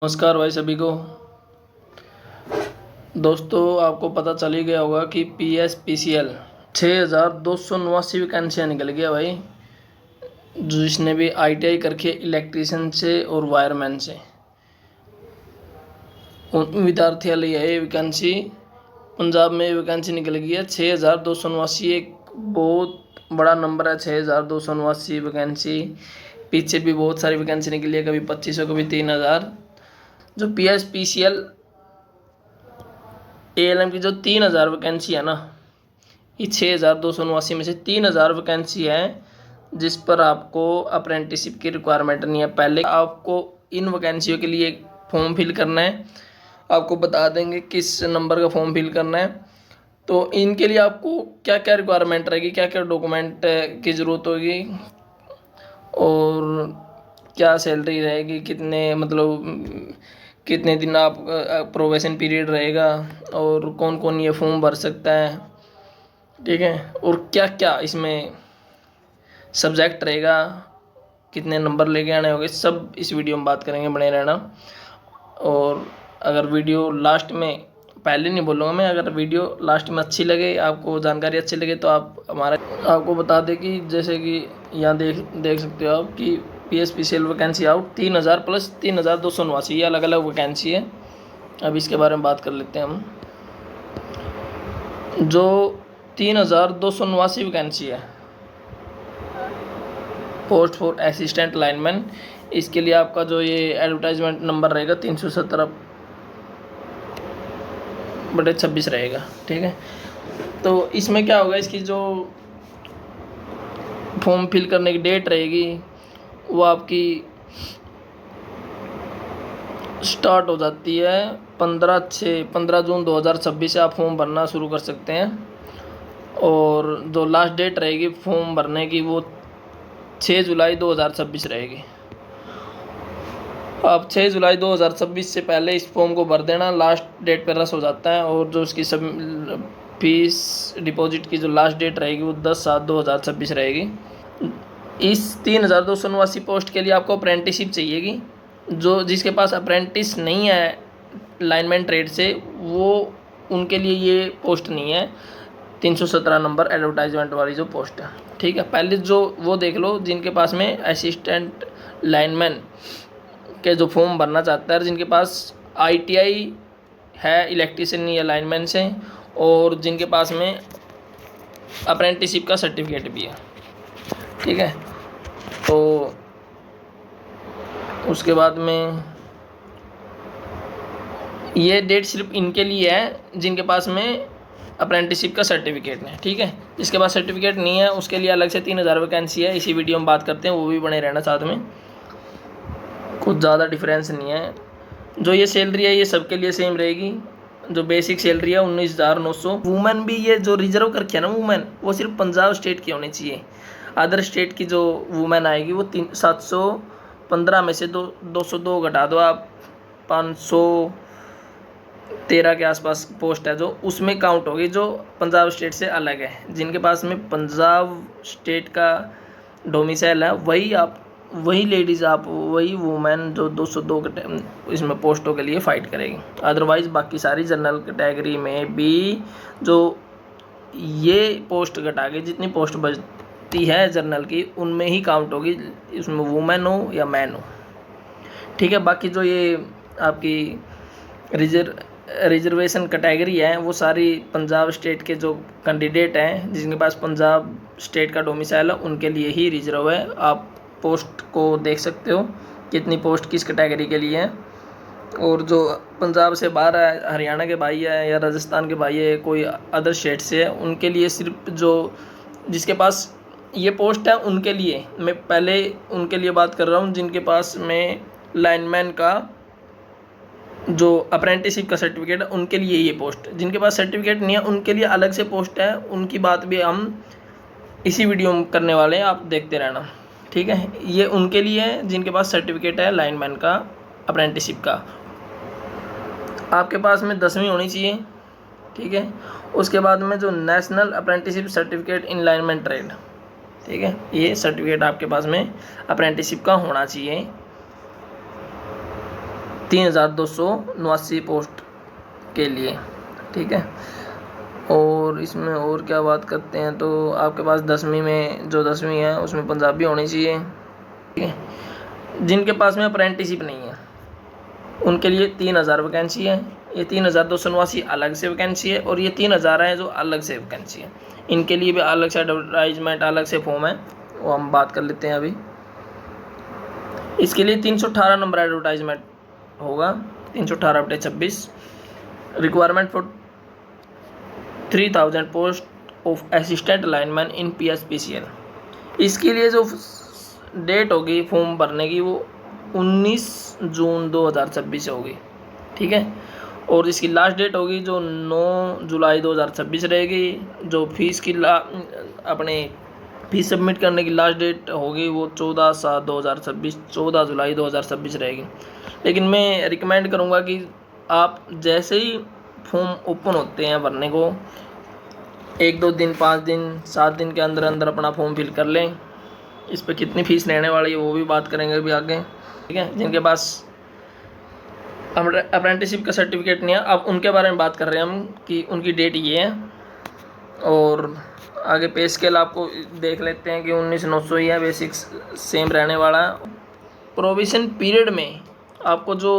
नमस्कार भाई सभी को। दोस्तों आपको पता चल ही गया होगा कि PSPCL 6289 वैकेंसियाँ निकल गया भाई। जिसने भी ITI करके इलेक्ट्रीशियन से और वायरमैन से उन विद्यार्थियों लिए है ये वैकेंसी। पंजाब में वैकेंसी निकल गई है 6289। एक बहुत बड़ा नंबर है 6289 वैकेंसी। पीछे भी बहुत सारी वैकेंसी निकली है, कभी 2500 कभी 3000। जो PSPCL ALM की जो 3000 वैकेंसी है ना, ये 6289 में से 3000 वैकेंसी है जिस पर आपको अप्रेंटिसशिप की रिक्वायरमेंट नहीं है। पहले आपको इन वैकेंसियों के लिए फॉर्म फिल करना है, आपको बता देंगे किस नंबर का फॉर्म फिल करना है। तो इनके लिए आपको क्या क्या रिक्वायरमेंट रहेगी, क्या क्या डॉक्यूमेंट की ज़रूरत होगी और क्या सैलरी रहेगी, कितने मतलब कितने दिन आप प्रोबेशन पीरियड रहेगा और कौन कौन ये फॉर्म भर सकता है, ठीक है। और क्या क्या इसमें सब्जेक्ट रहेगा, कितने नंबर लेके आने होंगे, सब इस वीडियो में बात करेंगे, बने रहना। और अगर वीडियो लास्ट में, पहले नहीं बोलूँगा मैं, अगर वीडियो लास्ट में अच्छी लगे, आपको जानकारी अच्छी लगे तो आप हमारा आपको बता दें कि जैसे कि यहाँ देख सकते हो आप कि PSPCL वैकेंसी आउट 3000 प्लस 3289, ये अलग अलग वैकेंसी है। अब इसके बारे में बात कर लेते हैं हम। जो 3289 वैकेंसी है पोस्ट फॉर असिस्टेंट लाइनमैन, इसके लिए आपका जो ये एडवर्टाइजमेंट नंबर रहेगा 317/26 रहेगा, ठीक है। तो इसमें क्या होगा, इसकी जो फॉर्म फिल करने की डेट रहेगी वो आपकी स्टार्ट हो जाती है 15 जून 2026 से आप फॉर्म भरना शुरू कर सकते हैं। और जो लास्ट डेट रहेगी फॉर्म भरने की वो 6 जुलाई 2026 रहेगी। आप 6 जुलाई 2026 से पहले इस फॉर्म को भर देना, लास्ट डेट पर रस हो जाता है। और जो उसकी सब फीस डिपॉजिट की जो लास्ट डेट रहेगी वो 10/7/2026 रहेगी। इस 3289 पोस्ट के लिए आपको अप्रेंटिसशिप चाहिएगी। जो जिसके पास अप्रेंटिस नहीं है लाइनमैन ट्रेड से, वो उनके लिए ये पोस्ट नहीं है। 317 नंबर एडवर्टाइजमेंट वाली जो पोस्ट है, ठीक है। पहले जो वो देख लो जिनके पास में असिस्टेंट लाइनमैन के जो फॉर्म भरना चाहता है, जिनके पास ITI है इलेक्ट्रीशियन या लाइनमैन से, और जिनके पास में अप्रेंटिसशिप का सर्टिफिकेट भी है, ठीक है। तो उसके बाद में ये डेट सिर्फ इनके लिए है जिनके पास में अप्रेंटिसशिप का सर्टिफिकेट है, ठीक है। जिसके पास सर्टिफिकेट नहीं है उसके लिए अलग से 3000 वैकेंसी है, इसी वीडियो में बात करते हैं, वो भी बने रहना साथ में। कुछ ज़्यादा डिफरेंस नहीं है। जो ये सैलरी है ये सबके लिए सेम रहेगी। जो बेसिक सैलरी है 19,900। वुमेन भी ये जो रिजर्व करके है ना वुमेन, वो सिर्फ पंजाब स्टेट की होनी चाहिए। अदर स्टेट की जो वुमेन आएगी वो 715 में से 202 घटा दो आप, 513 के आसपास पोस्ट है जो उसमें काउंट होगी, जो पंजाब स्टेट से अलग है। जिनके पास में पंजाब स्टेट का डोमिसाइल है वही लेडीज़, आप वही वुमेन जो 202 इसमें पोस्टों के लिए फ़ाइट करेगी। अदरवाइज़ बाकी सारी जनरल कैटेगरी में भी जो ये पोस्ट घटा के जितनी पोस्ट बचती है जनरल की, उनमें ही काउंट होगी, इसमें वुमेन हो या मैन हो, ठीक है। बाकी जो ये आपकी रिजर्वेशन कैटेगरी है वो सारी पंजाब स्टेट के जो कैंडिडेट हैं जिनके पास पंजाब स्टेट का डोमिसाइल है उनके लिए ही रिजर्व है। आप पोस्ट को देख सकते हो कितनी पोस्ट किस कैटेगरी के लिए है। और जो पंजाब से बाहर है, हरियाणा के भाई है या राजस्थान के भाई है, कोई अदर स्टेट से है, उनके लिए सिर्फ जो जिसके पास ये पोस्ट है उनके लिए, मैं पहले उनके लिए बात कर रहा हूँ जिनके पास में लाइनमैन का जो अप्रेंटिसशिप का सर्टिफिकेट है उनके लिए ये पोस्ट। जिनके पास सर्टिफिकेट नहीं है उनके लिए अलग से पोस्ट है, उनकी बात भी हम इसी वीडियो में करने वाले हैं, आप देखते रहना, ठीक है। ये उनके लिए है जिनके पास सर्टिफिकेट है लाइनमैन का अप्रेंटिसशिप का। आपके पास में 10वीं होनी चाहिए, ठीक है। उसके बाद में जो national apprenticeship certificate in lineman trade, ठीक है, ये सर्टिफिकेट आपके पास में अप्रेंटिसशिप का होना चाहिए। 3,289 पोस्ट के लिए, ठीक है। और इसमें और क्या बात करते हैं, तो आपके पास 10वीं में जो 10वीं है उसमें पंजाबी होनी चाहिए, ठीक है। जिनके पास में अप्रेंटिसिप नहीं है उनके लिए 3,000 वैकेंसी है। ये 3,289 अलग से वैकेंसी है और ये 3,000 है जो अलग से वैकेंसी है। इनके लिए भी अलग से एडवर्टाइजमेंट, अलग से फॉर्म है, वो हम बात कर लेते हैं अभी। इसके लिए 318 नंबर एडवर्टाइजमेंट होगा, 318/26। Requirement for 3,000 post of assistant lineman in PSPCL। इसके लिए जो डेट होगी फॉर्म भरने की वो 19 जून 2026 होगी, ठीक है। और इसकी लास्ट डेट होगी जो 9 जुलाई 2026 रहेगी। जो फीस की अपने फीस सबमिट करने की लास्ट डेट होगी वो 14/7/2026, 14 जुलाई 2026 रहेगी। लेकिन मैं रिकमेंड करूँगा कि आप जैसे ही फॉर्म ओपन होते हैं भरने को 1-2 दिन, 5 दिन, 7 दिन के अंदर अंदर अपना फॉर्म फिल कर लें। इस पर कितनी फ़ीस लेने वाली है वो भी बात करेंगे अभी आगे, ठीक है। जिनके पास अप्रेंटिसशिप का सर्टिफिकेट नहीं है, अब उनके बारे में बात कर रहे हैं हम कि उनकी डेट ये है। और आगे पे स्केल आपको देख लेते हैं कि 19,900 ही है, बेसिक सेम रहने वाला है। प्रोविज़न पीरियड में आपको जो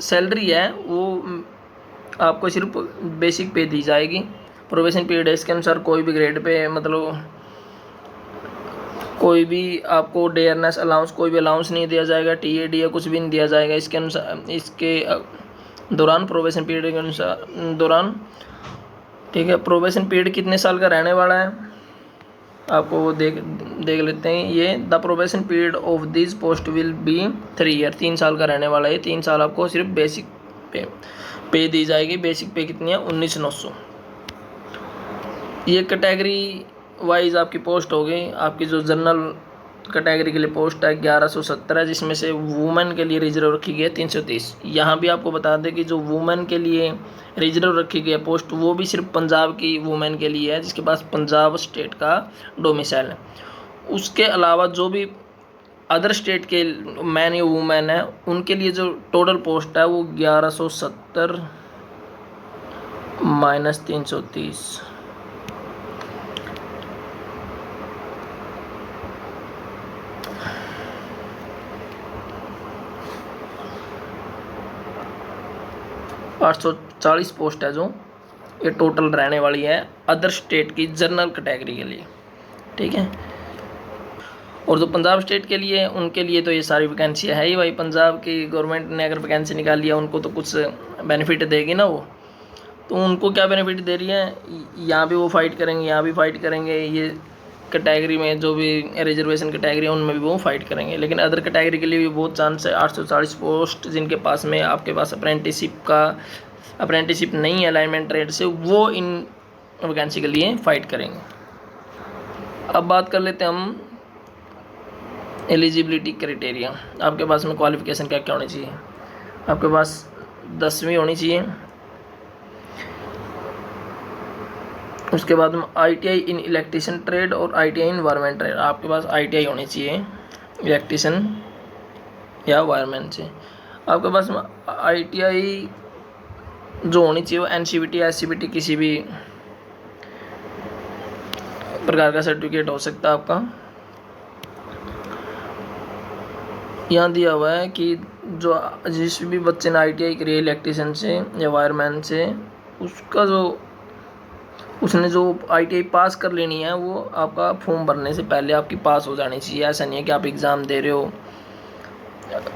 सैलरी है वो आपको सिर्फ बेसिक पे दी जाएगी। प्रोविज़न पीरियड है, इसके अनुसार कोई भी ग्रेड पे मतलब कोई भी आपको डेयरनेस अलाउंस, कोई भी अलाउंस नहीं दिया जाएगा, TAD या कुछ भी नहीं दिया जाएगा इसके अनुसार, इसके दौरान, प्रोबेशन पीरियड के अनुसार दौरान, ठीक है। प्रोबेशन पीरियड कितने साल का रहने वाला है आपको वो देख लेते हैं। ये the probation period of this post will be 3 year, 3 साल का रहने वाला है। 3 साल आपको सिर्फ बेसिक पे दी जाएगी। बेसिक पे कितनी है? 19,900। ये कैटेगरी वाइज आपकी पोस्ट हो गई। आपकी जो जनरल कैटेगरी के लिए पोस्ट है 1117 है, जिसमें से वुमेन के लिए रिजर्व रखी गई है 330। यहाँ भी आपको बता दें कि जो वुमेन के लिए रिजर्व रखी गई है पोस्ट वो भी सिर्फ पंजाब की वुमेन के लिए है, जिसके पास पंजाब स्टेट का डोमिसाइल है। उसके अलावा जो भी अदर स्टेट के मैन या वुमेन है उनके लिए जो टोटल पोस्ट है वो 1170 - 330 840 पोस्ट है जो ये टोटल रहने वाली है अदर स्टेट की जनरल कैटेगरी के लिए, ठीक है। और जो पंजाब स्टेट के लिए उनके लिए तो ये सारी वैकेंसी है ही भाई। पंजाब की गवर्नमेंट ने अगर वैकेंसी निकाल लिया उनको तो कुछ बेनिफिट देगी ना वो। तो उनको क्या बेनिफिट दे रही है, यहाँ भी वो फाइट करेंगे, यहाँ भी फाइट करेंगे। ये कैटेगरी में जो भी रिजर्वेशन कैटेगरी है उनमें भी वो फाइट करेंगे। लेकिन अदर कैटेगरी के लिए भी बहुत चांस है। 840 पोस्ट जिनके पास में आपके पास अप्रेंटिसिप नहीं है अलाइनमेंट ट्रेड से, वो इन वैकेंसी के लिए फ़ाइट करेंगे। अब बात कर लेते हैं हम एलिजिबिलिटी क्राइटेरिया। आपके पास में क्वालिफ़िकेशन क्या क्या होनी चाहिए? आपके पास 10वीं होनी चाहिए। उसके बाद में ITI इन इलेक्ट्रीशियन ट्रेड और ITI इन वायरमैन ट्रेड। आपके पास ITI होनी चाहिए इलेक्ट्रीशियन या वायरमैन से। आपके पास में ITI जो होनी चाहिए वो NCVT या SCVT किसी भी प्रकार का सर्टिफिकेट हो सकता है आपका। यहाँ दिया हुआ है कि जो जिस भी बच्चे ने ITI करी है इलेक्ट्रीशियन से या वायरमैन से, उसने जो ITI पास कर लेनी है वो आपका फॉर्म भरने से पहले आपकी पास हो जानी चाहिए। ऐसा नहीं है कि आप एग्ज़ाम दे रहे हो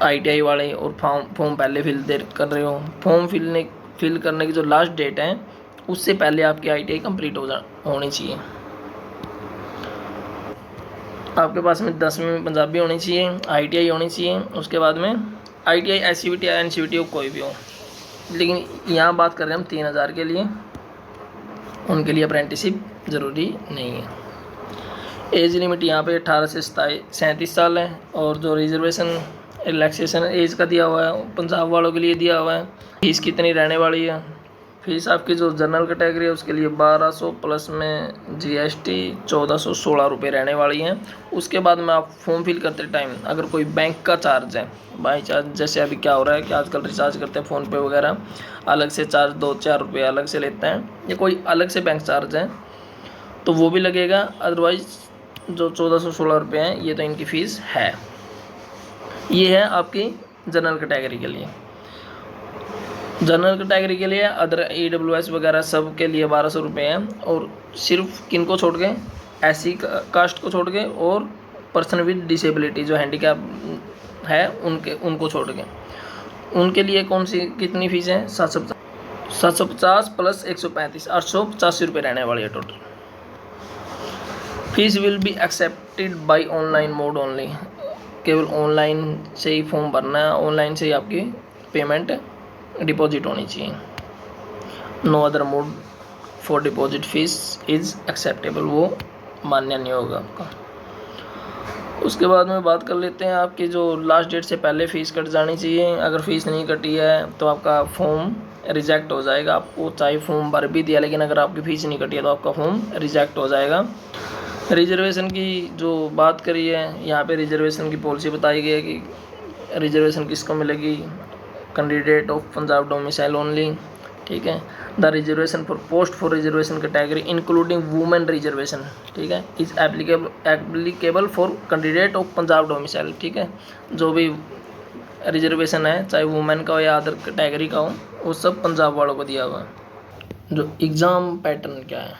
ITI वाले और फॉर्म पहले कर रहे हो। फॉर्म फिल करने की जो लास्ट डेट है उससे पहले आपकी ITI कंप्लीट होनी चाहिए। आपके पास में 10वीं में पंजाबी होनी चाहिए, ITI होनी चाहिए। उसके बाद में ITI SCVT या NCVT हो कोई भी हो। लेकिन यहाँ बात कर रहे हैं हम 3,000 के लिए, उनके लिए अप्रेंटिसिप ज़रूरी नहीं है। एज लिमिट यहाँ पे 18 से 37 साल है। और जो रिजर्वेशन रिलैक्सेशन एज का दिया हुआ है पंजाब वालों के लिए दिया हुआ है। फीस कितनी रहने वाली है फीस आपकी जो जनरल कैटेगरी है उसके लिए 1200 प्लस में जीएसटी 1416 रुपये रहने वाली हैं। उसके बाद में आप फॉर्म फिल करते टाइम अगर कोई बैंक का चार्ज है, बाई चार्ज जैसे अभी क्या हो रहा है कि आजकल रिचार्ज करते हैं फ़ोन पे वगैरह, अलग से चार्ज 2-4 रुपये अलग से लेते हैं, या कोई अलग से बैंक चार्ज है तो वो भी लगेगा। अदरवाइज़ जो 1416 रुपये हैं ये तो इनकी फ़ीस है। ये है आपकी जनरल कैटेगरी के लिए। जनरल कैटेगरी के लिए अदर EWS वगैरह सब के लिए 1200 रुपये हैं, और सिर्फ किन को छोड़ के, SC कास्ट को छोड़ के और पर्सन विद डिसेबिलिटी जो हैंडीकैप है उनको छोड़ के, उनके लिए कौन सी कितनी फ़ीस है? 750 प्लस 135 885 रुपये रहने वाली है total. Fees will be accepted by online mode only, केवल ऑनलाइन से ही फॉर्म भरना है, ऑनलाइन से ही आपकी पेमेंट डिपॉजिट होनी चाहिए। No other mode for deposit fees is acceptable, वो मान्य नहीं होगा आपका। उसके बाद में बात कर लेते हैं आपकी जो लास्ट डेट से पहले फ़ीस कट जानी चाहिए। अगर फ़ीस नहीं कटी है तो आपका फॉर्म रिजेक्ट हो जाएगा। आपको चाहे फॉर्म भर भी दिया लेकिन अगर आपकी फ़ीस नहीं कटी है तो आपका फॉर्म रिजेक्ट हो जाएगा। रिजर्वेशन की जो बात करी है यहाँ पे, रिजर्वेशन की पॉलिसी बताई गई है कि रिजर्वेशन किसको मिलेगी? Candidate of Punjab domicile only, ठीक है। The reservation for post for reservation category including women reservation, ठीक है, is applicable for candidate of Punjab domicile, ठीक है। जो भी रिजर्वेशन है चाहे वुमेन का हो या अदर कैटेगरी का हो वो सब पंजाब वालों को दिया हुआ है। जो एग्ज़ाम पैटर्न क्या है?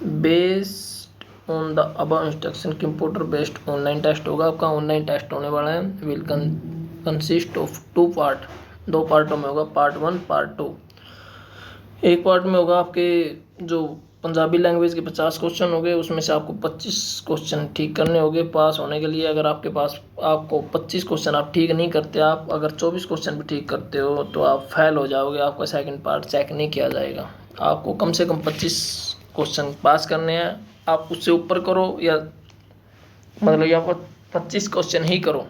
Based on the above instruction computer based online test होगा आपका। ऑनलाइन टेस्ट होने वाला है। विल कंसिस्ट ऑफ 2 पार्ट, 2 पार्टों में होगा, पार्ट 1 पार्ट 2। एक पार्ट में होगा आपके जो पंजाबी लैंग्वेज के 50 क्वेश्चन हो गए, उसमें से आपको 25 क्वेश्चन ठीक करने होंगे पास होने के लिए। अगर आपके पास आपको 25 क्वेश्चन आप ठीक नहीं करते, आप अगर 24 क्वेश्चन भी ठीक करते हो तो आप फेल हो जाओगे, आपका सेकंड पार्ट चेक नहीं किया जाएगा। आपको कम से कम 25 क्वेश्चन पास करने हैं। आप उससे ऊपर करो या मतलब यहाँ पर 25 क्वेश्चन ही करो,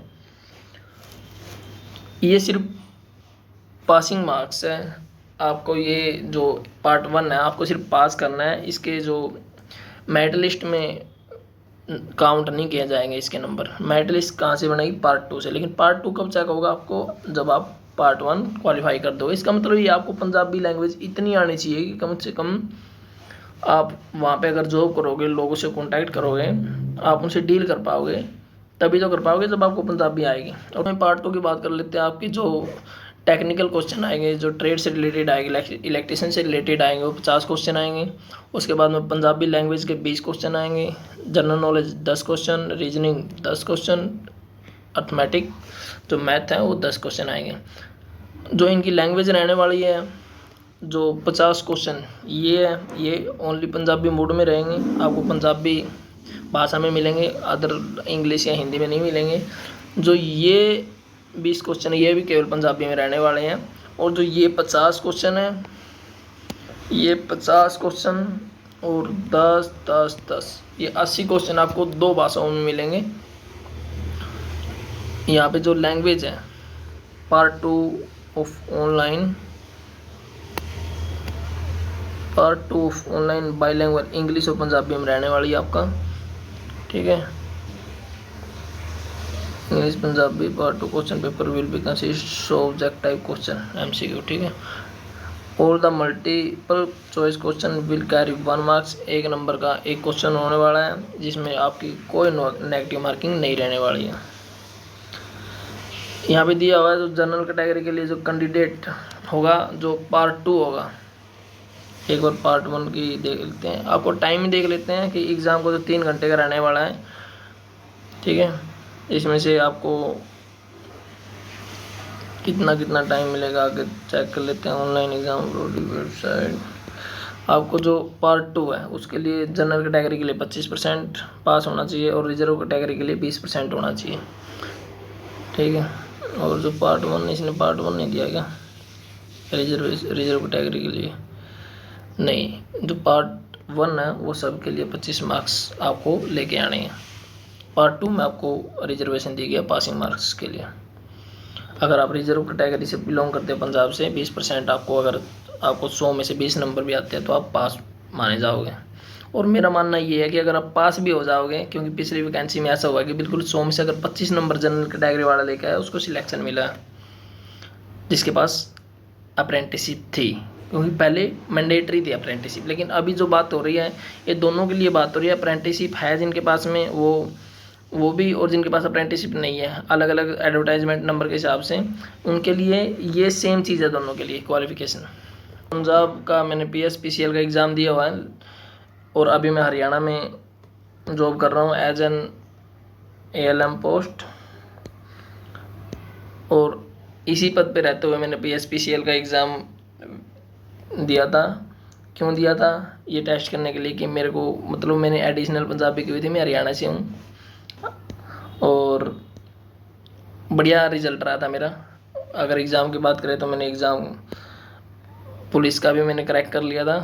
ये सिर्फ पासिंग मार्क्स है। आपको ये जो पार्ट 1 है आपको सिर्फ पास करना है, इसके जो मेरिट लिस्ट में काउंट नहीं किए जाएंगे इसके नंबर। मेरिट लिस्ट कहाँ से बनेगी? पार्ट 2 से। लेकिन पार्ट 2 कब चेक होगा आपको? जब आप पार्ट 1 क्वालिफाई कर दो। इसका मतलब ये आपको पंजाबी लैंग्वेज इतनी आनी चाहिए कि कम से कम आप वहाँ पे अगर जॉब करोगे, लोगों से कॉन्टैक्ट करोगे, आप उनसे डील कर पाओगे, तभी तो कर पाओगे जब आपको पंजाबी आएगी। और मैं पार्ट 2 की बात कर लेते हैं। आपकी जो टेक्निकल क्वेश्चन आएंगे, जो ट्रेड से रिलेटेड आएंगे, इलेक्ट्रिशियन से रिलेटेड आएंगे, वो 50 क्वेश्चन आएंगे। उसके बाद में पंजाबी लैंग्वेज के 20 क्वेश्चन आएंगे, general knowledge 10 question, reasoning 10 question, arithmetic जो मैथ है वो 10 क्वेश्चन आएंगे। जो इनकी लैंग्वेज रहने वाली है, जो 50 क्वेश्चन ये है, ये ओनली पंजाबी मोड में रहेंगे। आपको पंजाबी भाषा में मिलेंगे, अदर इंग्लिश या हिंदी में नहीं मिलेंगे। जो ये 20 क्वेश्चन ये भी केवल पंजाबी में रहने वाले हैं। और जो ये 50 क्वेश्चन है, ये 50 क्वेश्चन और 10 10 10 ये 80 क्वेश्चन आपको 2 भाषाओं में मिलेंगे। यहाँ पे जो लैंग्वेज है, part 2 of online, part 2 of online bilingual English और पंजाबी में रहने वाली है आपका, ठीक है। English Punjabi part 2 question paper will be consist of object type question MCQ, ठीक है। और the multiple choice question will carry 1 marks, 1 number का एक क्वेश्चन होने वाला है जिसमें आपकी कोई नेगेटिव मार्किंग नहीं रहने वाली है। यहाँ पे दिया हुआ है जो जनरल कैटेगरी के लिए जो कैंडिडेट होगा, जो पार्ट 2 होगा। एक बार पार्ट 1 की देख लेते हैं, आपको टाइम देख लेते हैं कि एग्ज़ाम को तो 3 घंटे का रहने वाला है, ठीक है। इसमें से आपको कितना टाइम मिलेगा आगे चेक कर लेते हैं। ऑनलाइन एग्ज़ाम वेबसाइट, आपको जो पार्ट 2 है उसके लिए जनरल कैटेगरी के लिए 25% पास होना चाहिए और रिजर्व कैटेगरी के लिए 20% होना चाहिए, ठीक है। और जो पार्ट 1, इसने पार्ट 1 नहीं दिया क्या रिजर्व कैटेगरी के लिए? नहीं, जो पार्ट 1 है वो सब के लिए 25 मार्क्स आपको लेके आने हैं। पार्ट 2 में आपको रिजर्वेशन दी गया पासिंग मार्क्स के लिए। अगर आप रिजर्व कैटेगरी से बिलोंग करते हो पंजाब से, 20% आपको अगर आपको 100 में से 20 नंबर भी आते हैं तो आप पास माने जाओगे। और मेरा मानना ये है कि अगर आप पास भी हो जाओगे, क्योंकि पिछली वैकेंसी में ऐसा हुआ कि बिल्कुल 100 में से अगर 25 नंबर जनरल कैटेगरी वाला लेके आया उसको सिलेक्शन मिला जिसके पास अप्रेंटिसशिप थी, क्योंकि पहले मैंडेटरी थी अप्रेंटिसशिप। लेकिन अभी जो बात हो रही है ये दोनों के लिए बात हो रही है, अप्रेंटिसशिप है जिनके पास में वो भी, और जिनके पास अप्रेंटिसशिप नहीं है अलग अलग एडवर्टाइजमेंट नंबर के हिसाब से, उनके लिए ये सेम चीज़ है दोनों के लिए क्वालिफिकेशन। पंजाब का मैंने PSPCL का एग्ज़ाम दिया हुआ है और अभी मैं हरियाणा में जॉब कर रहा हूँ एज एन ALM पोस्ट, और इसी पद पे रहते हुए मैंने PSPCL का एग्ज़ाम दिया था। क्यों दिया था? ये टेस्ट करने के लिए कि मेरे को, मतलब मैंने एडिशनल पंजाबी की हुई थी, मैं हरियाणा से हूँ और बढ़िया रिजल्ट रहा था मेरा। अगर एग्ज़ाम की बात करें तो मैंने एग्ज़ाम पुलिस का भी मैंने क्रैक कर लिया था,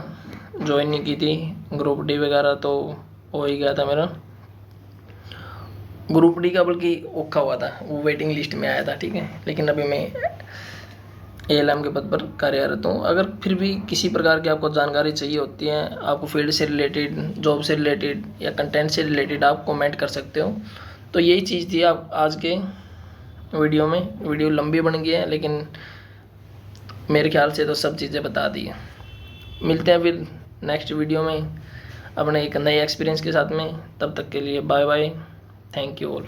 ज्वाइन नहीं की थी, ग्रुप D वगैरह तो हो ही गया था मेरा। ग्रुप D का बल्कि औखा हुआ था, वो वेटिंग लिस्ट में आया था, ठीक है। लेकिन अभी मैं ALM के पद पर कार्यरत हूँ। अगर फिर भी किसी प्रकार की आपको जानकारी चाहिए होती है, आपको फील्ड से रिलेटेड, जॉब से रिलेटेड या कंटेंट से रिलेटेड, आप कमेंट कर सकते हो। तो यही चीज़ थी आप आज के वीडियो में। वीडियो लंबी बन गई है लेकिन मेरे ख्याल से तो सब चीज़ें बता दी है। मिलते हैं फिर नेक्स्ट वीडियो में अपने एक नए एक्सपीरियंस के साथ में। तब तक के लिए bye bye, thank you all.